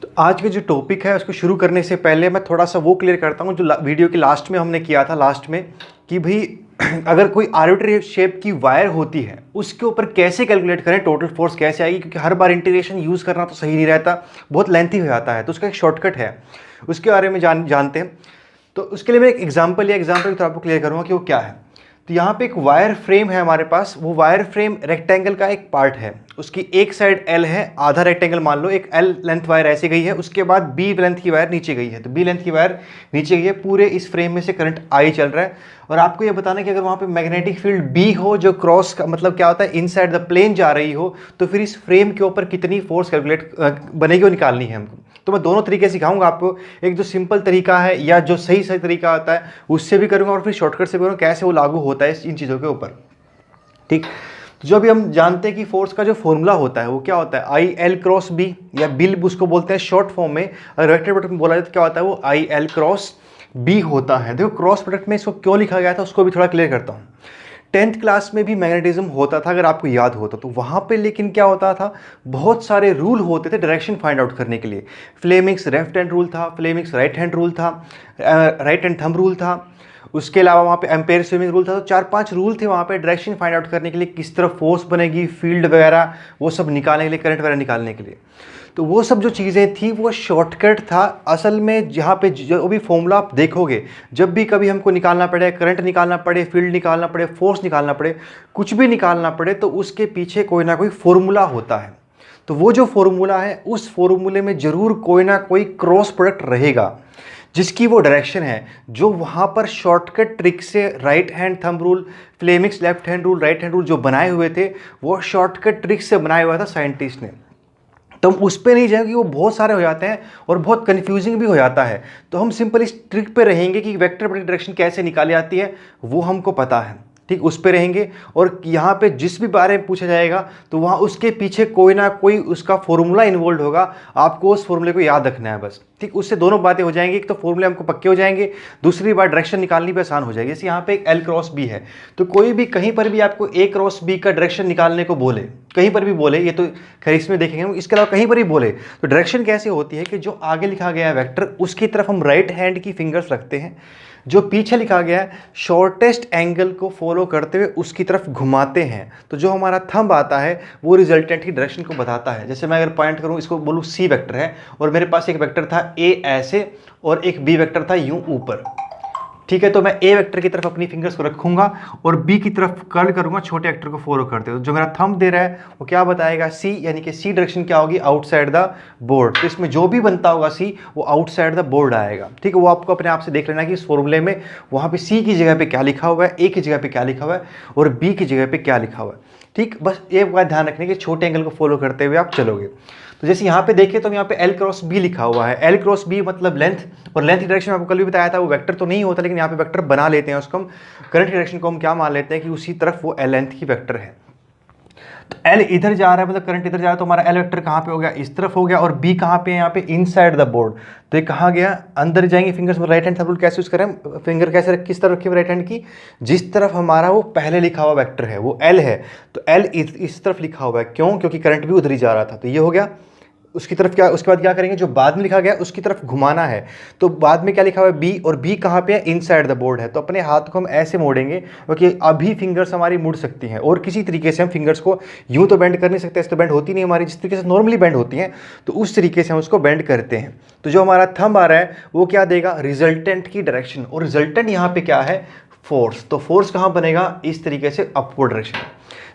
तो आज का जो टॉपिक है उसको शुरू करने से पहले मैं थोड़ा सा वो क्लियर करता हूँ जो वीडियो के लास्ट में हमने किया था लास्ट में कि भाई अगर कोई आर्बिट्री शेप की वायर होती है उसके ऊपर कैसे कैलकुलेट करें, टोटल फोर्स कैसे आएगी, क्योंकि हर बार इंटीग्रेशन यूज़ करना तो सही नहीं रहता, बहुत लेंथी हो जाता है। तो उसका एक शॉर्टकट है, उसके बारे में जानते हैं। तो उसके लिए मैं एक एग्जाम्पल के तो आपको क्लियर करूँगा कि वो क्या है। तो यहाँ पे एक वायर फ्रेम है हमारे पास, वो वायर फ्रेम रेक्टेंगल का एक पार्ट है, उसकी एक साइड एल है, आधा रेक्टेंगल मान लो, एक एल लेंथ वायर ऐसे गई है, उसके बाद बी लेंथ की वायर नीचे गई है। तो बी लेंथ की वायर नीचे गई है, पूरे इस फ्रेम में से करंट आई चल रहा है। और आपको ये बताना है कि अगर वहाँ पे मैग्नेटिक फील्ड बी हो जो क्रॉस का मतलब क्या होता है इनसाइड द प्लेन जा रही हो, तो फिर इस फ्रेम के ऊपर कितनी फोर्स कैलकुलेट बनेगी वो निकालनी है हमको। तो मैं दोनों तरीके सिखाऊंगा आपको, एक जो सिंपल तरीका है या जो सही तरीका आता है उससे भी करूंगा, और फिर शॉर्टकट से करूंगा कैसे वो लागू होता है इन चीज़ों के ऊपर। ठीक, तो जो अभी हम जानते हैं कि फोर्स का जो फॉर्मूला होता है वो क्या होता है, आई एल क्रॉस बी, या बिल उसको बोलते हैं शॉर्ट फॉर्म में। अगर वेक्टर प्रोडक्ट में बोला जाए तो क्या होता है, वो आई एल क्रॉस बी होता है। देखो क्रॉस प्रोडक्ट में इसको क्यों लिखा गया था उसको भी थोड़ा क्लियर करता हूँ। 10th क्लास में भी मैग्नेटिज्म होता था अगर आपको याद होता तो, वहाँ पे लेकिन क्या होता था, बहुत सारे रूल होते थे डायरेक्शन फाइंड आउट करने के लिए। फ्लेमिंग्स लेफ्ट हैंड रूल था, फ्लेमिंग्स राइट हैंड रूल था, राइट हैंड थंब रूल था, उसके अलावा वहाँ पे एम्पेयर स्विमिंग रूल था। तो 4-5 रूल थे वहाँ पे डायरेक्शन फाइंड आउट करने के लिए, किस तरफ फोर्स बनेगी, फील्ड वगैरह वो सब निकालने के लिए, करंट वगैरह निकालने के लिए। तो वो सब जो चीज़ें थी वो शॉर्टकट था असल में। जहाँ पे जो भी फॉर्मूला आप देखोगे, जब भी कभी हमको निकालना पड़े, करंट निकालना पड़े, फील्ड निकालना पड़े, फोर्स निकालना पड़े, कुछ भी निकालना पड़े, तो उसके पीछे कोई ना कोई फॉर्मूला होता है। तो वो जो फॉर्मूला है उस फॉर्मूले में ज़रूर कोई ना कोई क्रॉस प्रोडक्ट रहेगा जिसकी वो डायरेक्शन है, जो वहाँ पर शॉर्टकट ट्रिक से right hand thumb rule, Fleming's left hand rule, right hand rule जो बनाए हुए थे वो शॉर्टकट ट्रिक से बनाया हुआ था साइंटिस्ट ने। तो हम उस पर नहीं जाएंगे, वो बहुत सारे हो जाते हैं और बहुत कंफ्यूजिंग भी हो जाता है। तो हम सिंपल इस ट्रिक पे रहेंगे कि वेक्टर प्रोडक्ट डायरेक्शन कैसे निकाली जाती है वो हमको पता है। ठीक, उस पे रहेंगे। और यहाँ पे जिस भी बारे में पूछा जाएगा तो वहाँ उसके पीछे कोई ना कोई उसका फॉर्मूला इन्वॉल्व होगा, आपको उस फॉर्मूले को याद रखना है बस। ठीक, उससे दोनों बातें हो जाएंगी, एक तो फॉर्मूले हमको पक्के हो जाएंगे, दूसरी बात डायरेक्शन निकालनी भी आसान हो जाएगी। जैसे यहाँ पे एक एल क्रॉस बी है, तो कोई भी कहीं पर भी आपको ए क्रॉस बी का डायरेक्शन निकालने को बोले, कहीं पर भी बोले, ये तो खैर इसमें देखेंगे, इसके अलावा कहीं पर भी बोले, तो डायरेक्शन कैसे होती है कि जो आगे लिखा गया है वेक्टर उसकी तरफ हम राइट हैंड की फिंगर्स रखते हैं, जो पीछे लिखा गया है शॉर्टेस्ट एंगल को फॉलो करते हुए उसकी तरफ घुमाते हैं। तो जो हमारा थंब आता है वो रिजल्टेंट की डायरेक्शन को बताता है। जैसे मैं अगर पॉइंट करूं, इसको बोलूं सी वेक्टर है और मेरे पास एक वेक्टर था ए ऐसे और एक बी वेक्टर था यूं ऊपर। ठीक है, तो मैं ए वेक्टर की तरफ अपनी फिंगर्स को रखूंगा और बी की तरफ कर्ल करूंगा छोटे वेक्टर को फॉलो करते हुए। जो मेरा थंब दे रहा है वो क्या बताएगा, सी, यानी कि सी डायरेक्शन क्या होगी, आउटसाइड द बोर्ड। तो इसमें जो भी बनता होगा सी वो आउटसाइड द बोर्ड आएगा। ठीक है, वो आपको अपने आप से देख लेना कि इस फॉर्मूले में वहाँ पे सी की जगह पे क्या लिखा हुआ है, ए की जगह पे क्या लिखा हुआ है और बी की जगह पे क्या लिखा हुआ है। ठीक, बस एक बात ध्यान रखने की, छोटे एंगल को फॉलो करते हुए आप चलोगे। तो जैसे यहाँ पे देखिए तो यहाँ पे एल क्रॉस बी लिखा हुआ है, एल क्रॉस बी मतलब लेंथ, और लेंथ की डायरेक्शन आपको कल भी बताया था वो वेक्टर तो नहीं होता, लेकिन यहाँ पे वेक्टर बना लेते हैं उसको हम। करंट डायरेक्शन को हम क्या मान लेते हैं कि उसी तरफ वो एल लेंथ की वेक्टर है। तो एल इधर जा रहा है, मतलब करंट इधर जा रहा है, तो हमारा एल वेक्टर कहाँ पे हो गया, इस तरफ हो गया। और बी कहाँ पे है, यहाँ पे इनसाइड द बोर्ड। तो ये कहाँ गया, अंदर जाएंगे फिंगर्स में। राइट हैंड थंब रूल कैसे यूज करें, फिंगर कैसे किस तरफ रखी राइट हैंड की, जिस तरफ हमारा वो पहले लिखा हुआ वेक्टर है वो एल है, तो एल इस तरफ लिखा हुआ है। क्यों, क्योंकि करंट भी उधर ही जा रहा था। तो ये हो गया उसकी तरफ। क्या उसके बाद क्या करेंगे, जो बाद में लिखा गया उसकी तरफ घुमाना है। तो बाद में क्या लिखा हुआ है, बी, और बी कहाँ पे है, इनसाइड द बोर्ड है। तो अपने हाथ को हम ऐसे मोड़ेंगे क्योंकि अभी फिंगर्स हमारी मुड़ सकती हैं, और किसी तरीके से हम फिंगर्स को यूं तो बेंड कर नहीं सकते, इस तो बेंड होती नहीं हमारी, जिस तरीके से नॉर्मली बेंड होती हैं, तो उस तरीके से हम उसको बेंड करते हैं। तो जो हमारा थंब आ रहा है वो क्या देगा, रिजल्टेंट की डायरेक्शन, और रिजल्टेंट यहाँ पे क्या है, फोर्स। तो फोर्स कहाँ बनेगा, इस तरीके से अपवर्ड डायरेक्शन।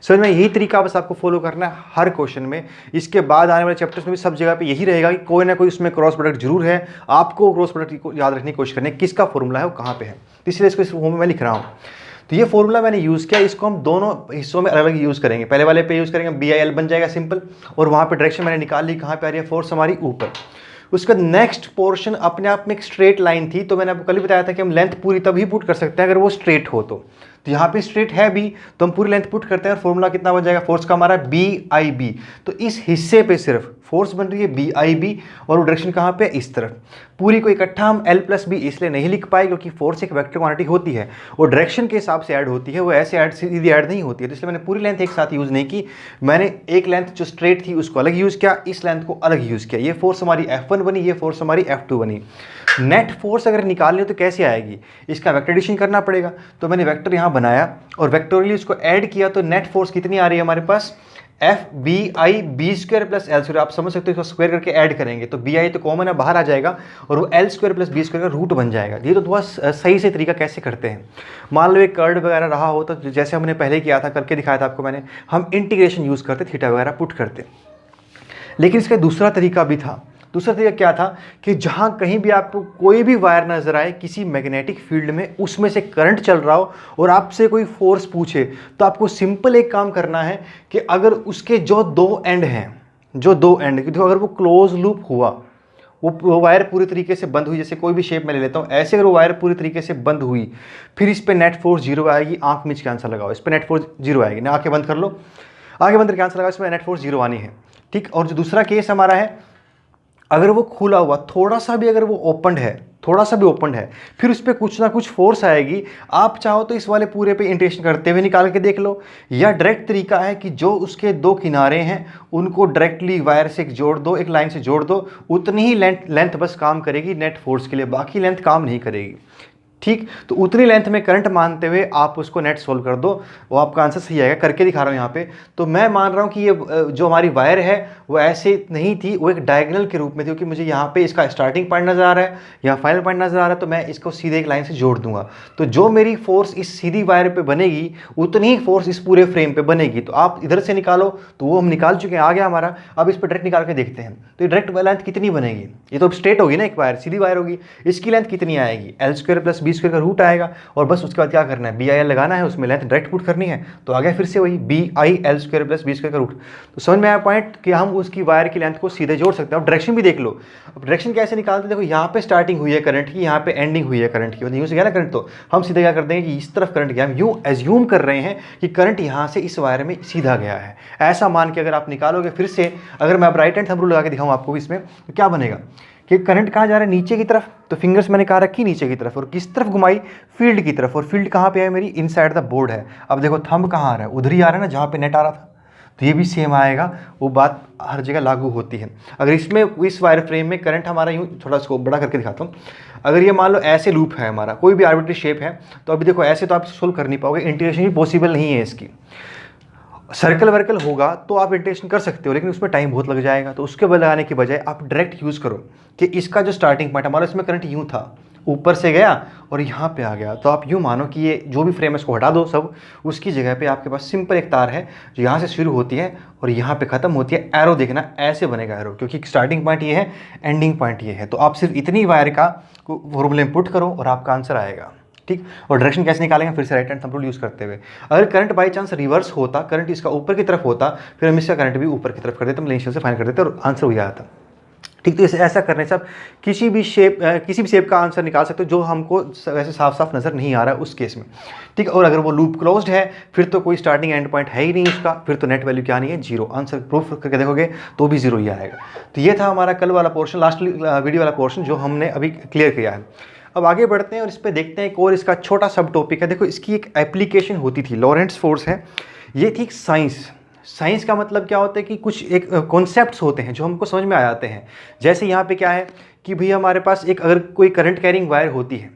समझ में, यही तरीका बस आपको फॉलो करना है हर क्वेश्चन में। इसके बाद आने वाले चैप्टर्स में भी सब जगह पे यही रहेगा कि कोई ना कोई उसमें क्रॉस प्रोडक्ट जरूर है। आपको क्रॉस प्रोडक्ट को याद रखने की कोशिश करनी है, किसका फॉर्मूला है वो कहाँ पे है। इसलिए इसको इस फॉर्म में मैं लिख रहा हूँ। तो ये फॉर्मूला मैंने यूज़ किया, इसको हम दोनों हिस्सों में अलग अलग यूज़ करेंगे। पहले वाले पे यूज़ करेंगे, बी आई एल बन जाएगा सिंपल, और वहाँ पर डायरेक्शन मैंने निकाल ली, कहाँ पे आ रही है, फोर्स हमारी ऊपर। उसका नेक्स्ट पोर्शन अपने आप में एक स्ट्रेट लाइन थी, तो मैंने आपको कल ही बताया था कि हम लेंथ पूरी तभी पुट कर सकते हैं अगर वो स्ट्रेट हो। तो तो यहाँ पे स्ट्रेट है बी, तो हम पूरी लेंथ पुट करते हैं और फॉर्मूला कितना बन जाएगा फोर्स का हमारा बी आई बी। तो इस हिस्से पे सिर्फ फोर्स बन रही है बी आई बी और वो डायरेक्शन कहाँ पे, इस तरफ। पूरी को इकट्ठा हम एल प्लस बी इसलिए नहीं लिख पाए क्योंकि फोर्स एक वेक्टर क्वांटिटी होती है, वो डायरेक्शन के हिसाब से ऐड होती है, वो ऐसे ऐड सीधी ऐड नहीं होती है। तो इसलिए मैंने पूरी लेंथ एक साथ यूज़ नहीं की, मैंने एक लेंथ जो स्ट्रेट थी उसको अलग यूज़ किया, इस लेंथ को अलग यूज़ किया। ये फोर्स हमारी F1 बनी, ये फोर्स हमारी F2 बनी। नेट फोर्स अगर निकालनी हो तो कैसे आएगी, इसका वेक्टर एडिशन करना पड़ेगा। तो मैंने वेक्टर यहाँ बनाया और वेक्टोरियली उसको ऐड किया, तो नेट फोर्स कितनी आ रही है हमारे पास, F B I B square plus L square. आप समझ सकते हो इसको स्क्वायर करके ऐड करेंगे तो बी आई तो कॉमन है बाहर आ जाएगा और वो L square plus B square का रूट बन जाएगा। ये तो थोड़ा सही से तरीका कैसे करते हैं, मान लो एक कर्ड वगैरह रहा हो तो जैसे हमने पहले किया था, करके दिखाया था आपको मैंने, हम इंटीग्रेशन यूज़ करते, थीटा वगैरह पुट करते। लेकिन इसका दूसरा तरीका भी था। दूसरा तरीका क्या था कि जहाँ कहीं भी आपको कोई भी वायर नजर आए किसी मैग्नेटिक फील्ड में, उसमें से करंट चल रहा हो और आपसे कोई फोर्स पूछे, तो आपको सिंपल एक काम करना है कि अगर उसके जो दो एंड हैं, जो दो एंड, देखो अगर वो क्लोज लूप हुआ, वो वायर पूरी तरीके से बंद हुई, जैसे कोई भी शेप में ले लेता हूँ ऐसे, अगर वो वायर पूरी तरीके से बंद हुई, फिर इस पर नेट फोर्स जीरो आएगी। आंख मीच के आंसर लगाओ, इस पर नेट फोर्स जीरो आएगी ना, आंखें बंद कर लो, आंखें बंद करके आंसर लगाओ, इसमें नेट फोर्स जीरो आनी है, ठीक। और जो दूसरा केस हमारा है, अगर वो खुला हुआ थोड़ा सा भी, अगर वो ओपन है, थोड़ा सा भी ओपन है, फिर उस पर कुछ ना कुछ फोर्स आएगी। आप चाहो तो इस वाले पूरे पे इंटेंशन करते हुए निकाल के देख लो, या डायरेक्ट तरीका है कि जो उसके दो किनारे हैं उनको डायरेक्टली वायर से जोड़ दो, एक लाइन से जोड़ दो, उतनी ही लेंथ बस काम करेगी नेट फोर्स के लिए, बाकी लेंथ काम नहीं करेगी, ठीक। तो उतनी लेंथ में करंट मानते हुए आप उसको नेट सोल्व कर दो, वो आपका आंसर सही आएगा। करके दिखा रहा हूँ यहाँ पे। तो मैं मान रहा हूँ कि ये जो हमारी वायर है वो ऐसे नहीं थी, वो एक डायगोनल के रूप में थी, क्योंकि मुझे यहाँ पे इसका स्टार्टिंग पॉइंट नजर आ रहा है, यहाँ फाइनल पॉइंट नजर आ रहा है, तो मैं इसको सीधे एक लाइन से जोड़ दूंगा। तो जो मेरी फोर्स इस सीधी वायर पे बनेगी उतनी ही फोर्स इस पूरे फ्रेम पे बनेगी। तो आप इधर से निकालो, तो वो हम निकाल चुके हैं, आ गया हमारा। अब इस पर डायरेक्ट निकाल के देखते हैं, तो डायरेक्ट लेंथ कितनी बनेगी, ये तो स्ट्रेट होगी ना, एक वायर सीधी वायर होगी, इसकी लेंथ कितनी आएगी, L square plus B square का रूट आएगा। और बस उसके बाद क्या करना है, बी आई एल लगाना है, उसमें लेंथ डायरेक्ट पुट करनी है, तो आ गया फिर से वही B I L square plus B square का रूट। तो समझ में आया पॉइंट कि हम उसकी वायर की लेंथ को सीधे जोड़ सकते हैं। अब डायरेक्शन भी देख लो, अब डायरेक्शन कैसे निकालते हैं, देखो यहाँ पे स्टार्टिंग हुई है करंट की, यहाँ पे एंडिंग हुई है करंट की, यूं से गया ना करंट, तो हम सीधे क्या कर देंगे कि इस तरफ करंट गया, हम यूं एज्यूम कर रहे हैं कि करंट यहाँ से इस वायर में सीधा गया है, ऐसा मान के अगर आप निकालोगे फिर से, अगर मैं अब राइट हैंड थंब रूल लगा के दिखाऊं आपको इसमें, तो क्या बनेगा कि करंट कहाँ जा रहा है, नीचे की तरफ। तो फिंगर्स मैंने कहाँ रखी, नीचे की तरफ, और किस तरफ घुमाई, फील्ड की तरफ। और फील्ड कहाँ पे है मेरी, इनसाइड द बोर्ड है। अब देखो थंब कहाँ आ रहा है, उधर ही आ रहा है ना जहाँ पे नेट आ रहा था, तो ये भी सेम आएगा, वो बात हर जगह लागू होती है। अगर इसमें इस वायर फ्रेम में करंट हमारा यूँ, थोड़ा इसको बड़ा करके दिखाता हूँ, अगर ये मान लो ऐसे लूप है हमारा, कोई भी आर्बिट्री शेप है, तो अभी देखो ऐसे तो आप सोल्व कर नहीं पाओगे, इंटीग्रेशन भी पॉसिबल नहीं है इसकी। सर्कल वर्कल होगा तो आप इंटीग्रेशन कर सकते हो, लेकिन उसमें टाइम बहुत लग जाएगा। तो उसके लगाने की बजाय आप डायरेक्ट यूज़ करो कि इसका जो स्टार्टिंग पॉइंट हमारा, इसमें करंट यूँ था, ऊपर से गया और यहाँ पे आ गया, तो आप यूँ मानो कि ये जो भी फ्रेम है इसको हटा दो सब, उसकी जगह पे आपके पास सिंपल एक तार है जो यहाँ से शुरू होती है और यहाँ पे ख़त्म होती है। एरो देखना ऐसे बनेगा एरो, क्योंकि स्टार्टिंग पॉइंट ये है, एंडिंग पॉइंट ये है। तो आप सिर्फ इतनी वायर का फॉर्मूले में पुट करो और आपका आंसर आएगा, ठीक। और डायरेक्शन कैसे निकालेंगे, फिर से right hand thumb rule use करते हुए। अगर करंट बाई चांस रिवर्स होता, करंट इसका ऊपर की तरफ होता, फिर हम इसका करंट भी ऊपर की तरफ कर देते, हम इनिशियल से फाइंड कर देते और आंसर हो जाता, ठीक। तो ऐसा करने से आप किसी भी शेप का आंसर निकाल सकते हो जो हमको वैसे साफ साफ नज़र नहीं आ रहा है उस केस में, ठीक। और अगर वो लूप क्लोज्ड है, फिर तो कोई स्टार्टिंग एंड पॉइंट है ही नहीं उसका, फिर तो नेट वैल्यू क्या नहीं है, जीरो। आंसर प्रूफ करके देखोगे तो भी जीरो ही आएगा। तो ये था हमारा कल वाला पोर्शन, लास्ट वीडियो वाला पोर्शन जो हमने अभी क्लियर किया है। अब आगे बढ़ते हैं और इस पर देखते हैं एक और इसका छोटा सब टॉपिक है। देखो इसकी एक एप्लीकेशन होती थी, लॉरेंट्ज फोर्स है, ये थी साइंस। साइंस का मतलब क्या होता है कि कुछ एक कॉन्सेप्ट्स होते हैं जो हमको समझ में आ जाते हैं। जैसे यहाँ पे क्या है कि भैया हमारे पास एक अगर कोई करंट कैरिंग वायर होती है,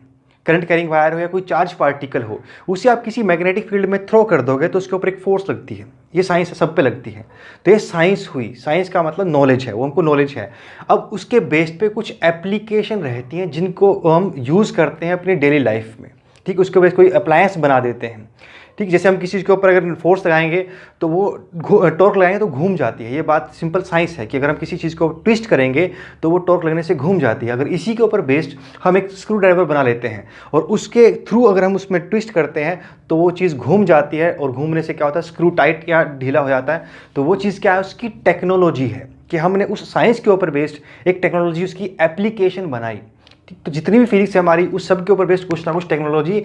करंट कैरिंग वायर हो या कोई चार्ज पार्टिकल हो, उसे आप किसी मैग्नेटिक फील्ड में थ्रो कर दोगे तो उसके ऊपर एक फोर्स लगती है। ये साइंस सब पे लगती है। तो ये साइंस हुई, साइंस का मतलब नॉलेज है, वो हमको नॉलेज है। अब उसके बेस पे कुछ एप्लीकेशन रहती हैं जिनको हम यूज़ करते हैं अपनी डेली लाइफ में, ठीक। उसके बेस कोई अप्लायंस बना देते हैं, ठीक। जैसे हम किसी चीज़ के ऊपर अगर फोर्स लगाएंगे तो वो टॉर्क लगाएंगे तो घूम जाती है। ये बात सिंपल साइंस है कि अगर हम किसी चीज़ को ट्विस्ट करेंगे तो वो टॉर्क लगने से घूम जाती है। अगर इसी के ऊपर बेस्ड हम एक स्क्रू ड्राइवर बना लेते हैं और उसके थ्रू अगर हम उसमें ट्विस्ट करते हैं तो वो चीज़ घूम जाती है, और घूमने से क्या होता है, स्क्रू टाइट या ढीला हो जाता है। तो वो चीज़ क्या है, उसकी टेक्नोलॉजी है कि हमने उस साइंस के ऊपर बेस्ड एक टेक्नोलॉजी, उसकी एप्लीकेशन बनाई तो जितनी भी फिजिक्स है हमारी, उस सब के ऊपर बेस्ड कुछ ना कुछ टेक्नोलॉजी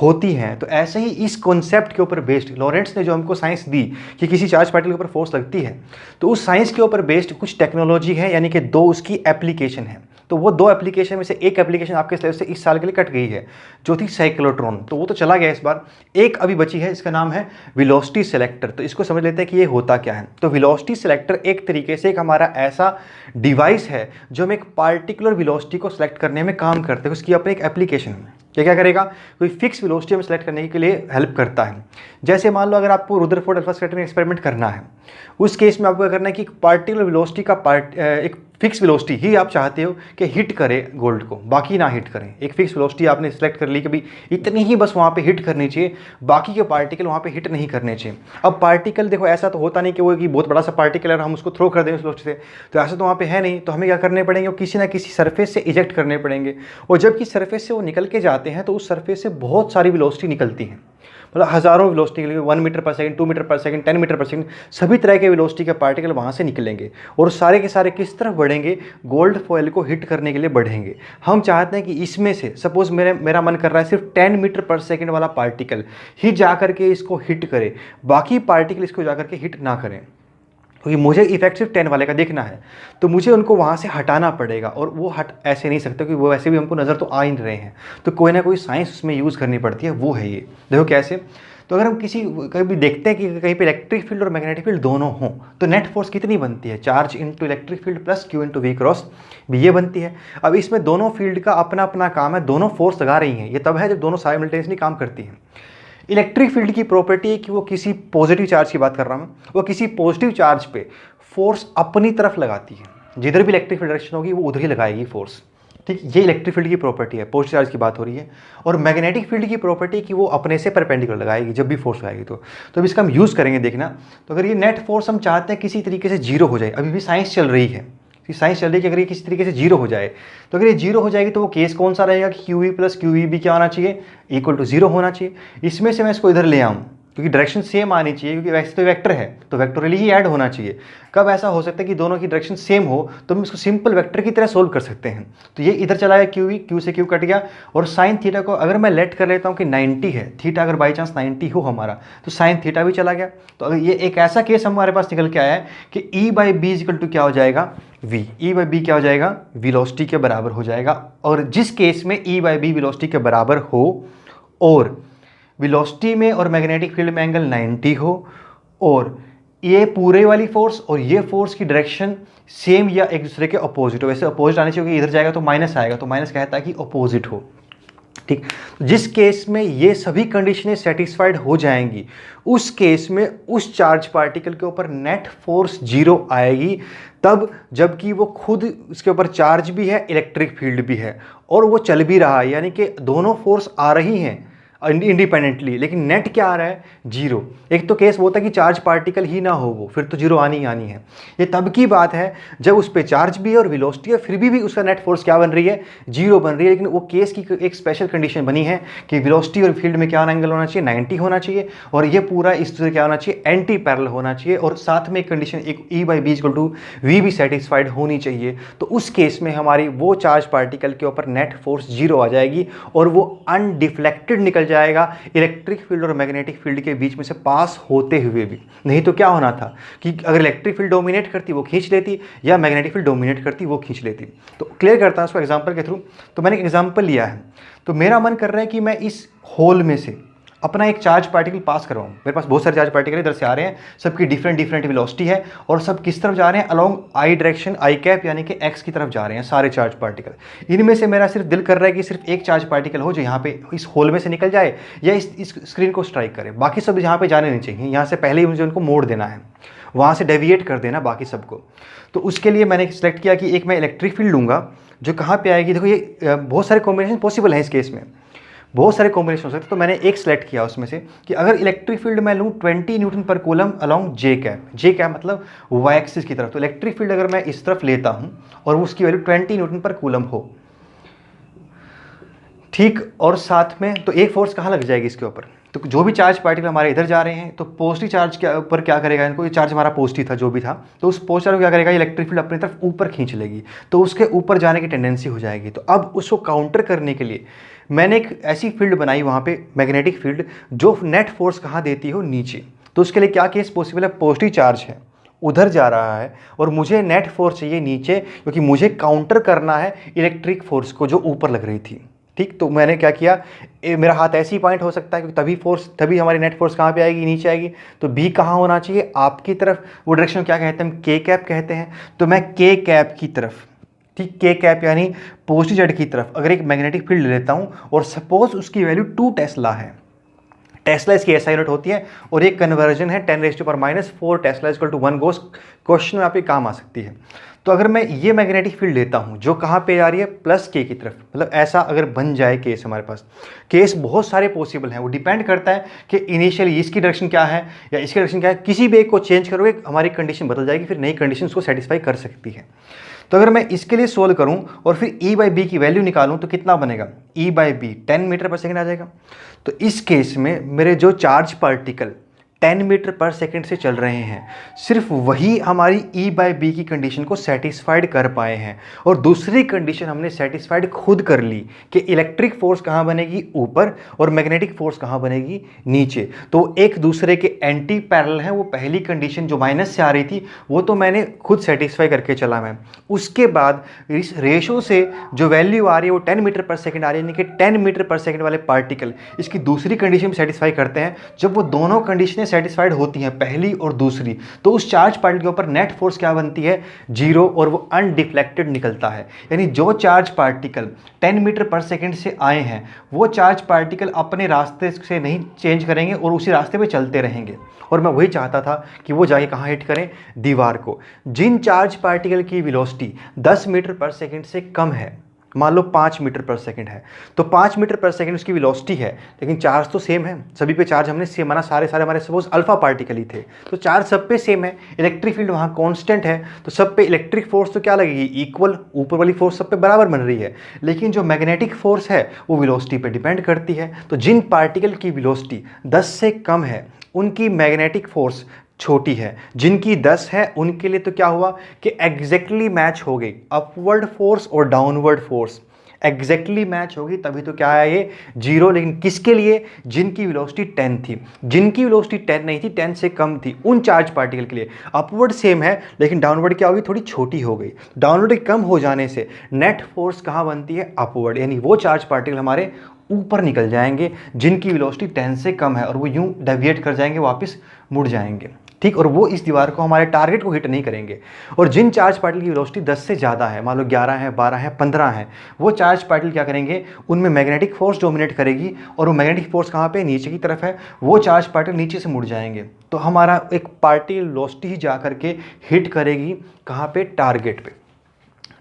होती है। तो ऐसे ही इस कॉन्सेप्ट के ऊपर बेस्ड लॉरेंट्ज ने जो हमको साइंस दी कि किसी चार्ज पार्टिकल के ऊपर फोर्स लगती है, तो उस साइंस के ऊपर बेस्ड कुछ टेक्नोलॉजी है, यानी कि 2 उसकी एप्लीकेशन है। तो वो 2 एप्लीकेशन में से एक एप्लीकेशन आपके सिलेबस से इस साल के लिए कट गई है, जो थी साइक्लोट्रॉन, तो वो तो चला गया इस बार। एक अभी बची है, इसका नाम है वेलोसिटी सेलेक्टर। तो इसको समझ लेते हैं कि ये होता क्या है। तो वेलोसिटी सेलेक्टर एक तरीके से एक हमारा ऐसा डिवाइस है जो हम एक पार्टिकुलर वेलोसिटी को सिलेक्ट करने में काम करते हैं। उसकी अपनी एक एप्लीकेशन है। क्या क्या करेगा, कोई फिक्स वेलोसिटी में सेलेक्ट करने के लिए हेल्प करता है। जैसे मान लो अगर आपको रुदरफोर्ड अल्फा स्कैटरिंग एक्सपेरिमेंट करना है, उस केस में आपको क्या करना है कि पार्टिकुलर वेलोसिटी का एक फिक्स वेलोसिटी ही आप चाहते हो कि हिट करे गोल्ड को, बाकी ना हिट करें। एक फिक्स वेलोसिटी आपने सेलेक्ट कर ली कि भाई इतनी ही बस वहाँ पे हिट करनी चाहिए, बाकी के पार्टिकल वहाँ पे हिट नहीं करने चाहिए। अब पार्टिकल देखो ऐसा तो होता नहीं कि वो कि बहुत बड़ा सा पार्टिकल है हम उसको थ्रो कर दें उस वेलोसिटी से, तो ऐसा तो वहाँ पे है नहीं। तो हमें क्या करने पड़ेंगे, वो किसी ना किसी सरफेस से इजेक्ट करने पड़ेंगे, और जबकि सरफेस से वो निकल के जाते हैं तो उस सरफेस से बहुत सारी वेलोसिटी निकलती हैं, मतलब हज़ारों वेलोसिटी के लिए 1 मीटर पर सेकंड, 2 मीटर पर सेकंड, 10 मीटर पर सेकंड, सभी तरह के वेलोसिटी के पार्टिकल वहाँ से निकलेंगे, और सारे के सारे किस तरफ बढ़ेंगे, गोल्ड फॉयल को हिट करने के लिए बढ़ेंगे। हम चाहते हैं कि इसमें से सपोज मेरा मन कर रहा है सिर्फ 10 मीटर पर सेकंड वाला पार्टिकल ही जा करके इसको हिट करे, बाकी पार्टिकल इसको जा करके हिट ना करें, क्योंकि मुझे इफेक्ट सिर्फ 10 वाले का देखना है। तो मुझे उनको वहाँ से हटाना पड़ेगा, और वो हट ऐसे नहीं सकते क्योंकि वो वैसे भी हमको नज़र तो आ ही नहीं रहे हैं। तो कोई ना कोई साइंस उसमें यूज़ करनी पड़ती है, वो है ये। देखो कैसे, तो अगर हम कभी देखते हैं कि कहीं पे इलेक्ट्रिक फील्ड और मैग्नेटिक फील्ड दोनों हों, तो नेट फोर्स कितनी बनती है, charge into electric field plus Q into V cross भी ये बनती है। अब इसमें दोनों फील्ड का अपना अपना काम है, दोनों फोर्स लगा रही हैं। ये तब है जब दोनों साइमल्टेनियसली काम करती हैं। इलेक्ट्रिक फील्ड की प्रॉपर्टी है कि वो किसी पॉजिटिव चार्ज की बात कर रहा हूँ, वो किसी पॉजिटिव चार्ज पे फोर्स अपनी तरफ लगाती है। जिधर भी इलेक्ट्रिक फील्ड डायरेक्शन होगी वो उधर ही लगाएगी फोर्स। ठीक, ये इलेक्ट्रिक फील्ड की प्रॉपर्टी है, पॉजिटिव चार्ज की बात हो रही है। और मैग्नेटिक फील्ड की प्रॉपर्टी कि वो अपने से परपेंडिकुलर लगाएगी जब भी फोर्स लगाएगी। तो अब इसका हम यूज़ करेंगे, देखना। तो अगर ये नेट फोर्स हम चाहते हैं किसी तरीके से जीरो हो जाए, अभी भी साइंस चल रही है कि साइंस चल रही है कि अगर ये किसी तरीके से जीरो हो जाए, तो अगर ये जीरो हो जाएगी तो वो केस कौन सा रहेगा कि Q V plus Q V भी क्या होना चाहिए, इक्वल टू जीरो होना चाहिए। इसमें से मैं इसको इधर ले आऊँ क्योंकि डायरेक्शन सेम आनी चाहिए, क्योंकि वैसे तो वेक्टर है तो वेक्टोरियली ही ऐड होना चाहिए। कब ऐसा हो सकता है कि दोनों की डायरेक्शन सेम हो, तो हम इसको सिंपल वेक्टर की तरह सोल्व कर सकते हैं। तो ये इधर चला गया क्यू वी, क्यू से क्यू कट गया, और साइन थीटा को अगर मैं लेट कर लेता हूँ कि 90 है, थीटा अगर बाई चांस 90 हो हमारा, तो साइन थीटा भी चला गया। तो अगर ये एक ऐसा केस हमारे पास निकल के आया है कि ई बाई बी इक्वल टू क्या हो जाएगा, वी। ई बाई बी क्या हो जाएगा, वेलोसिटी के बराबर हो जाएगा। और जिस केस में ई बाई बी वेलोसिटी के बराबर हो और वेलोसिटी में और मैग्नेटिक फील्ड में एंगल 90 हो, और ये पूरे वाली फोर्स और ये फोर्स की डायरेक्शन सेम या एक दूसरे के अपोजिट हो। वैसे अपोजिट आने चाहिए, इधर जाएगा तो माइनस आएगा, तो माइनस कहता है कि अपोजिट हो। ठीक, जिस केस में ये सभी कंडीशनें सेटिस्फाइड हो जाएंगी, उस केस में उस चार्ज पार्टिकल के ऊपर नेट फोर्स जीरो आएगी, तब जबकि वो खुद उसके ऊपर चार्ज भी है, इलेक्ट्रिक फील्ड भी है, और वो चल भी रहा है, यानी कि दोनों फोर्स आ रही हैं इंडिपेंडेंटली, लेकिन नेट क्या आ रहा है, जीरो। एक तो केस होता है कि चार्ज पार्टिकल ही ना हो, वो फिर तो जीरो आनी ही आनी है। ये तब की बात है जब उस पे चार्ज भी है और वेलोसिटी है, फिर भी उसका नेट फोर्स क्या बन रही है, जीरो बन रही है। लेकिन वो केस की एक स्पेशल कंडीशन बनी है कि वेलोसिटी और फील्ड में क्या एंगल होना चाहिए, 90 होना चाहिए, और ये पूरा इस तरह क्या होना चाहिए, एंटी पैरेलल होना चाहिए, और साथ में एक कंडीशन एक E by B equal to V भी सेटिस्फाइड होनी चाहिए। तो उस केस में हमारी वो चार्ज पार्टिकल के ऊपर नेट फोर्स जीरो आ जाएगी, और वो अनडिफ्लेक्टेड निकल जाएगा इलेक्ट्रिक फील्ड और मैग्नेटिक फील्ड के बीच में से पास होते हुए भी। नहीं तो क्या होना था कि अगर इलेक्ट्रिक फील्ड डोमिनेट करती वो खींच लेती, या मैग्नेटिक फील्ड डोमिनेट करती वो खींच लेती। तो क्लियर करता हूं उसको एग्जांपल के थ्रू। तो मैंने एक एग्जांपल लिया है, तो मेरा मन कर रहा है कि मैं इस होल में से अपना एक चार्ज पार्टिकल पास करवाऊँ। मेरे पास बहुत सारे चार्ज पार्टिकल इधर से आ रहे हैं, सबकी डिफरेंट वेलोसिटी है, और सब किस तरफ जा रहे हैं, अलोंग आई डायरेक्शन, आई कैप यानी कि एक्स की तरफ जा रहे हैं सारे चार्ज पार्टिकल। इनमें से मेरा सिर्फ दिल कर रहा है कि सिर्फ एक चार्ज पार्टिकल हो जो यहाँ पे इस होल में से निकल जाए या इस स्क्रीन को स्ट्राइक करे, बाकी सब यहाँ पे जाने नहीं चाहिए। यहाँ से पहले ही मुझे उनको मोड़ देना है, वहाँ से डेविएट कर देना बाकी सबको। तो उसके लिए मैंने सिलेक्ट किया कि एक मैं इलेक्ट्रिक फील्ड लूँगा जो कहाँ पे आएगी। देखो ये बहुत सारे कॉम्बिनेशन पॉसिबल हैं, इस केस में बहुत सारे कॉम्बिनेशन हो सकते हैं। तो मैंने एक सेलेक्ट किया उसमें से कि अगर इलेक्ट्रिक फील्ड मैं लूँ 20 न्यूटन पर कूलम अलोंग जे कैप, जे कैप मतलब वाई एक्सिस की तरफ। तो इलेक्ट्रिक फील्ड अगर मैं इस तरफ लेता हूँ और उसकी वैल्यू 20 न्यूटन पर कूलम हो, ठीक, और साथ में तो एक फोर्स कहाँ लग जाएगी इसके ऊपर, तो जो भी चार्ज पार्टिकल हमारे इधर जा रहे हैं तो पॉजिटिव चार्ज के ऊपर क्या करेगा, इनको ये चार्ज हमारा पॉजिटिव था जो भी था, तो उस पॉजिटिव चार्ज को क्या करेगा, इलेक्ट्रिक फील्ड अपनी तरफ ऊपर खींच लेगी, तो उसके ऊपर जाने की टेंडेंसी हो जाएगी। तो अब उसको काउंटर करने के लिए मैंने एक ऐसी फील्ड बनाई वहाँ पे, मैग्नेटिक फील्ड, जो नेट फोर्स कहाँ देती हो, नीचे। तो उसके लिए क्या केस पॉसिबल है, पॉजिटिव चार्ज है उधर जा रहा है और मुझे नेट फोर्स चाहिए नीचे, क्योंकि मुझे काउंटर करना है इलेक्ट्रिक फोर्स को जो ऊपर लग रही थी। ठीक, तो मैंने क्या किया, मेरा हाथ ऐसे ही पॉइंट हो सकता है क्योंकि तभी हमारी नेट फोर्स कहाँ पे आएगी, नीचे आएगी। तो बी कहाँ होना चाहिए, आपकी तरफ। वो डायरेक्शन क्या कहते हैं, हम के कैप कहते हैं। तो मैं के कैप की तरफ, ठीक, के कैप यानी पॉजिटिव जेड की तरफ अगर एक मैग्नेटिक फील्ड लेता हूँ और सपोज उसकी वैल्यू 2 टेस्ला है, टेस्ला इसकी एसआई यूनिट होती है, और एक कन्वर्जन है 10⁻⁴ tesla equal to 1 gauss, question में आपके काम आ सकती है। तो अगर मैं ये मैग्नेटिक फील्ड लेता हूँ जो कहाँ पे आ रही है, प्लस के की तरफ, मतलब ऐसा अगर बन जाए केस, हमारे पास केस बहुत सारे पॉसिबल हैं, वो डिपेंड करता है कि इनिशियली इसकी डायरेक्शन क्या है या इसकी डायरेक्शन क्या है। किसी भी एक को चेंज करोगे हमारी कंडीशन बदल जाएगी, फिर नई कंडीशन उसको सेटिस्फाई कर सकती है। तो अगर मैं इसके लिए सोल्व करूं और फिर E/B की वैल्यू निकालूं तो कितना बनेगा, E/B 10 मीटर पर सेकेंड आ जाएगा। तो इस केस में मेरे जो चार्ज पार्टिकल 10 मीटर पर सेकेंड से चल रहे हैं, सिर्फ वही हमारी E/B की कंडीशन को सेटिस्फाइड कर पाए हैं, और दूसरी कंडीशन हमने सेटिस्फाइड खुद कर ली कि इलेक्ट्रिक फोर्स कहाँ बनेगी, ऊपर, और मैग्नेटिक फोर्स कहाँ बनेगी, नीचे। तो एक दूसरे के एंटी पैरेलल हैं। वो पहली कंडीशन जो माइनस से आ रही थी वो तो मैंने खुद सेटिस्फाई करके चला मैं। उसके बाद इस रेशो से जो वैल्यू आ रही है वो 10 मीटर पर सेकेंड आ रही है, यानी कि 10 मीटर पर सेकेंड वाले पार्टिकल इसकी दूसरी कंडीशन सेटिस्फाई करते हैं। जब वो दोनों कंडीशनें सेटिस्फाइड होती हैं, पहली और दूसरी, तो उस चार्ज पार्टिकल के ऊपर नेट फोर्स क्या बनती है, 0, और वो अनडिफ्लेक्टेड निकलता है। यानी जो चार्ज पार्टिकल 10 मीटर पर सेकेंड से आए हैं वो चार्ज पार्टिकल अपने रास्ते से नहीं चेंज करेंगे और उसी रास्ते पे चलते रहेंगे। और मैं वही चाहता था कि वो जाके कहाँ हिट करें, दीवार को। जिन चार्ज पार्टिकल की वेलोसिटी 10 मीटर पर सेकेंड से कम है, मान लो 5 मीटर पर सेकंड है, तो 5 मीटर पर सेकंड उसकी वेलोसिटी है, लेकिन चार्ज तो सेम है, सभी पे चार्ज हमने सेम माना, सारे हमारे सपोज अल्फा पार्टिकल ही थे, तो चार्ज सब पे सेम है, इलेक्ट्रिक फील्ड वहाँ कांस्टेंट है, तो सब पे इलेक्ट्रिक फोर्स तो क्या लगेगी, इक्वल, ऊपर वाली फोर्स सब पे बराबर बन रही है। लेकिन जो मैग्नेटिक फोर्स है वो वेलोसिटी पे डिपेंड करती है। तो जिन पार्टिकल की वेलोसिटी 10 से कम है उनकी मैग्नेटिक फोर्स छोटी है, जिनकी 10 है उनके लिए तो क्या हुआ कि एग्जैक्टली मैच हो गई, अपवर्ड फोर्स और डाउनवर्ड फोर्स एग्जैक्टली मैच होगी, तभी तो क्या है ये 0। लेकिन किसके लिए, जिनकी वेलोसिटी 10 थी, जिनकी वेलोसिटी 10 नहीं थी, 10 से कम थी, उन चार्ज पार्टिकल के लिए अपवर्ड सेम है लेकिन डाउनवर्ड क्या होगी, थोड़ी छोटी हो गई। डाउनवर्ड कम हो जाने से नेट फोर्स कहाँ बनती है, अपवर्ड, यानी वो चार्ज पार्टिकल हमारे ऊपर निकल जाएंगे जिनकी वेलोसिटी 10 से कम है, और वो यूं डेविएट कर जाएंगे, वापस मुड़ जाएंगे। ठीक, और वो इस दीवार को, हमारे टारगेट को हिट नहीं करेंगे। और जिन चार्ज पार्टिकल की वेलोसिटी 10 से ज़्यादा है, मान लो 11 है, 12 है, 15 है, वो चार्ज पार्टिकल क्या करेंगे, उनमें मैग्नेटिक फोर्स डोमिनेट करेगी, और वो मैग्नेटिक फोर्स कहाँ पे, नीचे की तरफ है, वो चार्ज पार्टिकल नीचे से मुड़ जाएंगे। तो हमारा एक पार्टिकल वेलोसिटी ही जा करके हिट करेगी कहाँ पे, टारगेट पे।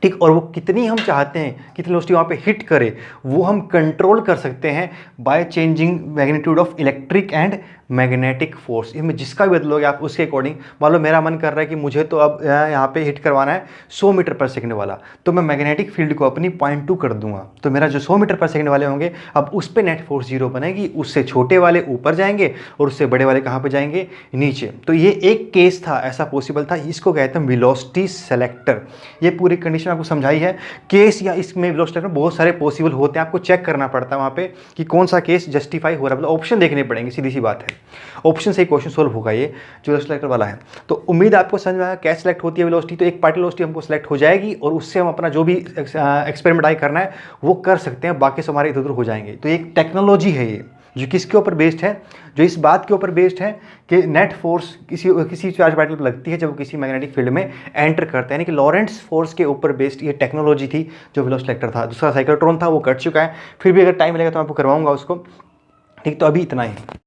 ठीक, और वो कितनी हम चाहते हैं, कितनी वेलोसिटी वहाँ पे हिट करे, वो हम कंट्रोल कर सकते हैं by changing magnitude of electric and magnetic force. इसमें जिसका भी बदलोगे आप उसके अकॉर्डिंग। मान लो मेरा मन कर रहा है कि मुझे तो अब यहाँ पे हिट करवाना है 100 मीटर पर सेकंड वाला, तो मैं मैग्नेटिक फील्ड को अपनी 0.2 कर दूंगा, तो मेरा जो 100 मीटर पर सेकंड वाले होंगे अब उस पर नेट फोर्स 0 बनेगी, उससे छोटे वाले ऊपर जाएंगे और उससे बड़े वाले कहाँ पर जाएंगे, नीचे। तो ये एक केस था, ऐसा पॉसिबल था, इसको कहते हैं वेलोसिटी सेलेक्टर। ये पूरी कंडीशन आपको समझाई है। केस या इसमें वेलोसिटी सेलेक्टर बहुत सारे पॉसिबल होते हैं, आपको चेक करना पड़ता है वहाँ पे कि कौन सा केस जस्टिफाई हो रहा है, मतलब ऑप्शन देखने पड़ेंगे, सीधी सी बात है। ऑप्शन से ही क्वेश्चन सोल्व होगा ये जो वेलोसिटी सेलेक्टर वाला है। तो उम्मीद आपको समझ में आया कैसे सेलेक्ट होती है वेलोसिटी। तो एक पार्टिकल वेलोसिटी हमको सेलेक्ट हो जाएगी और उससे हम अपना जो भी एक्सपेरिमेंट आई करना है वो कर सकते हैं, बाकी से हमारे इधर उधर हो जाएंगे। तो एक टेक्नोलॉजी है ये जो किसके ऊपर बेस्ड है, जो इस बात के ऊपर बेस्ड है कि नेट फोर्स किसी चार्ज पार्टिकल पर लगती है जब वो किसी मैग्नेटिक फील्ड में एंटर करते हैं, यानी कि लॉरेंट्ज फोर्स के ऊपर बेस्ड ये टेक्नोलॉजी थी जो वेलोसिटी सेलेक्टर था। दूसरा साइक्लोट्रॉन था, वो कट चुका है, फिर भी अगर टाइम मिलेगा तो मैं आपको करवाऊंगा उसको। ठीक, तो अभी इतना ही।